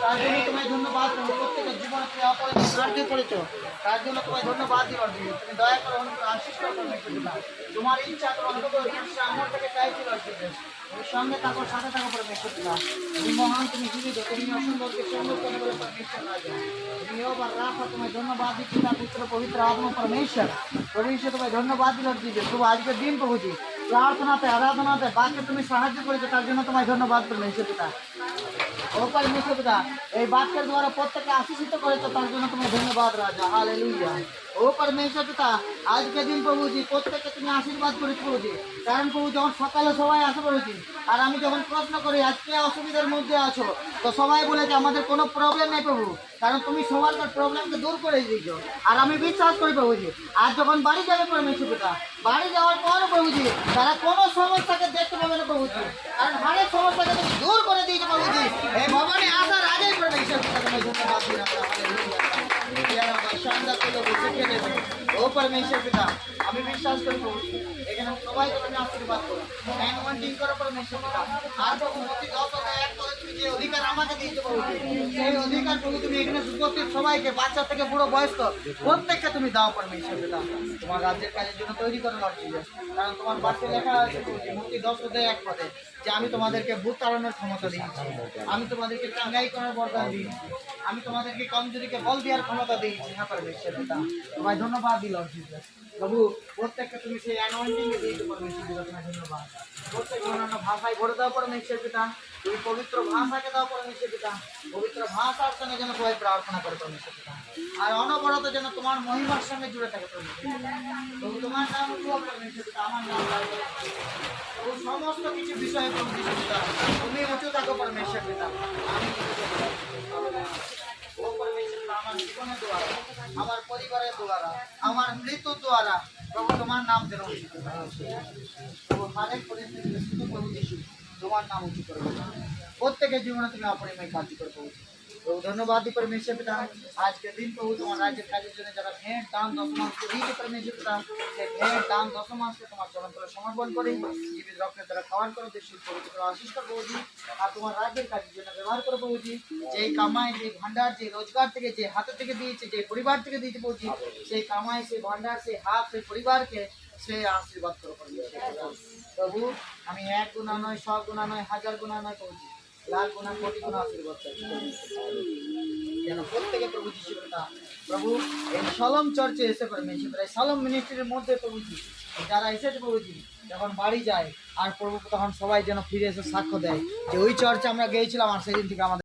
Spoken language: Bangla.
তার জন্য তোমায় ধন্যবাদ দেবো। প্রত্যেকের জীবনে তুমি অপরাধ সাহায্য করেছো, তার জন্য তোমায় ধন্যবাদ দিবার দিবি। তুমি দয়া করে অনুগ্রহ আশিস করো পরমেশ্বর। তোমার ইচ্ছা তোমার অন্তত আমার থেকে চাইছিল তুমি সঙ্গে থাকো, সাথে থাকো পরমেশ্বর। তুমি মহান, তুমি জীবিত, তুমি অসম্ভবকে সুন্দর করে বলে পরমেশ্বর রাজা। তুমি ওবার রাখো, তোমায় ধন্যবাদ দিই পিতা পুত্র পবিত্র আত্মা পরমেশ্বর। পরমেশ্বর তোমায় ধন্যবাদ দিবার দিবে। প্রভু আজকের দিন প্রভুজি প্রার্থনাতে আরাধনাতে বাক্যে তুমি সাহায্য করেছো, তার জন্য তোমায় ধন্যবাদ পরমেশ্বর পিতা। ও পরমেশ্বর পিতা, এই বাক্যের দ্বারা প্রত্যেকে আশীষিত করেছো, তার জন্য তোমায় ধন্যবাদ রাজা। হালেলুয়া। ও পরমেশ্বর পিতা, আজকে দিন প্রভুজি প্রত্যেককে তুমি আশীর্বাদ করেছো প্রভুজি। কারণ প্রভু যখন সকালে সবাই আসে পড়েছি, আর আমি যখন প্রশ্ন করি আজকে অসুবিধার মধ্যে আছো, তো সবাই বলে যে আমাদের কোনো প্রবলেম নেই প্রভু, কারণ তুমি সবার প্রবলেমকে দূর করে দিয়েছো। আর আমি বিশ্বাস করি প্রভুজি, আর যখন বাড়ি যাবে পরমেশ্বর পিতা, বাড়ি যাওয়ার পর প্রভুজি তারা কোনো সমস্যাকে দেখতে পাবে না প্রভুজি, কারণ হরেক সমস্যাকে তুমি দূর করে দিয়েছো প্রভুজি। এই ভবনে আসার আগেই পরমেশ্বর পিতা তোমায় ধন্যবাদ দিই আমরা। ও পরমেশ্বর পিতা, আমি বিশ্বাস করি প্রভু এখানে সবাইকে তুমি আশীর্বাদ করো, অ্যানোয়েন্টিং করো পরমেশ্বর পিতা। আর প্রভু প্রতি 10 অধ্যায় 1 পদে তুমি যে অধিকার আমাকে দিয়েছো প্রভু, সেই অধিকার প্রভু তুমি এখানে উপস্থিত সবাইকে, বাচ্চা থেকে বুড়ো বয়স্ক প্রত্যেককে তুমি দাও পরমেশ্বর পিতা। তোমার রাজ্যের কাজের জন্য তৈরি করো লর্ড জিসাস। কারণ তোমার বাক্যে লেখা আছে মূর্তি 10 অধ্যায় 1 পদে যে আমি তোমাদেরকে ভূত তাড়ানোর ক্ষমতা দিয়েছি, আমি তোমাদেরকে চাঙ্গাই করার বরদান দিয়েছি, আমি তোমাদেরকে কমজোরিকে বল দেওয়ার ক্ষমতা দিয়েছি। হ্যাঁ পরমেশ্বর পিতা, তোমায় ধন্যবাদ দিই লর্ড জিসাস। প্রভু প্রত্যেককে তুমি সেই অ্যানোয়েন্টিং এ দিয়েছো পরমেশ্বর পিতা, তোমায় ধন্যবাদ। প্রত্যেক অন্যান্য ভাষায় ভরে দাও পরমেশ্বর পিতা, তুমি পবিত্র ভাষাকে দাও পরমেশ্বর পিতা। পবিত্র ভাষার সঙ্গে যেন সবাই প্রার্থনা করে পরমেশ্বর পিতা, আর অনবরত যেন তোমার মহিমার সঙ্গে জুড়ে থাকে পরমেশ্বর পিতা। প্রভু তোমার নাম উঠবো পরমেশ্বর পিতা, আমার নাম প্রভু সমস্ত কিছু বিষয়ে পরমেশ্বর পিতা তুমি উঁচু থাকো পরমেশ্বর পিতা। আমি ও পরমেশ্বর পিতা, আমার জীবনের দ্বারা, আমার পরিবারের দ্বারা, আমার মৃত্যুর দ্বারা প্রভু তোমার নাম যেন উঁচু প্রভু হরেক পরিস্থিতিতে শুধু প্রভু যিশু তোমার নাম উঁচু করবে। প্রত্যেকের জীবনে তুমি অপরিমেয় কার্য করে প্রভু। প্রভু ধন্যবাদ দিই পরমেশ্বর পিতা। আজকে দিন প্রভু তোমার রাজ্যের কাজের জন্য যারা ভেঁট দান দশমাংশ দিয়েছে পরমেশ্বর পিতা, সেই ভেঁট দান দশমাংশকে তোমার চরণ করে সমর্পণ করে জীবিত রক্তের দ্বারা খাওয়ার করো, দেশের পবিত্র আশিস করো প্রভুজি। আর তোমার রাজ্যের কাজের জন্য ব্যবহার করো প্রভুজি। যেই কামাই, যে ভান্ডার, যে রোজগার থেকে, যে হাতে থেকে দিয়েছে, যে পরিবার থেকে দিয়েছে প্রভুজি, সেই কামাই, সেই ভান্ডার, সেই হাত, সেই পরিবারকে সে আশীর্বাদ করো প্রভু। আমি 1 গুণা নয়, 100 গুণা নয়, 1000 গুণা নয় প্রভুজি, লাখ গুণা কোটি গুণা আশীর্বাদ চাই যেন প্রত্যেকে প্রভু যিশু পিতা প্রভু এই শালোম চার্চে এসে পরমেশ্বর পিতা, এই শালোম মিনিস্ট্রির মধ্যে প্রভুজি যারা এসেছে প্রভুজি যখন বাড়ি যায় আর প্রভু তখন সবাই যেন ফিরে এসে সাক্ষ্য দেয় যে ওই চার্চে আমরা গিয়েছিলাম আর সেদিন থেকে আমাদের